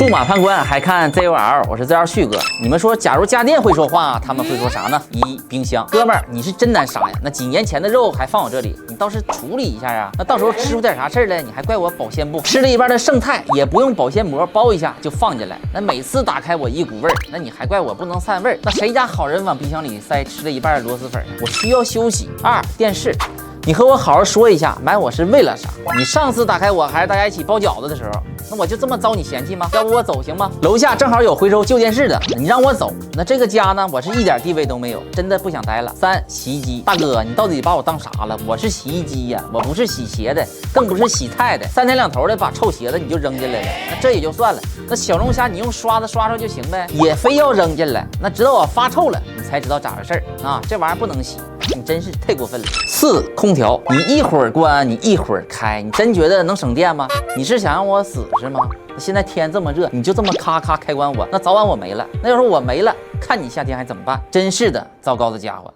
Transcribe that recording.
数码判官还看 ZOL， 我是 ZOL 旭哥。你们说，假如家电会说话，他们会说啥呢？一、冰箱，哥们儿，你是真难杀呀！那几年前的肉还放我这里，你倒是处理一下啊！那到时候吃出点啥事儿来，你还怪我保鲜不？吃了一半的剩菜也不用保鲜膜包一下就放进来，那每次打开我一股味儿，那你还怪我不能散味儿？那谁家好人往冰箱里塞吃了一半的螺蛳粉？我需要休息。二、电视。你和我好好说一下，买我是为了啥？你上次打开我还是大家一起包饺子的时候，那我就这么遭你嫌弃吗？要不我走行吗？楼下正好有回收旧电视的，你让我走，那这个家呢，我是一点地位都没有，真的不想待了。三、洗衣机，大哥，你到底把我当啥了？我是洗衣机呀，我不是洗鞋的，更不是洗菜的，三天两头的把臭鞋子你就扔进来了，那这也就算了。那小龙虾你用刷子刷刷就行呗，也非要扔进来，那直到我发臭了，你才知道咋回事儿啊？这玩意儿不能洗。你真是太过分了。四、空调，你一会儿关，你一会儿开，你真觉得能省电吗？你是想让我死是吗？现在天这么热，你就这么咔咔开关我，那早晚我没了。那要是我没了，看你夏天还怎么办？真是的，糟糕的家伙。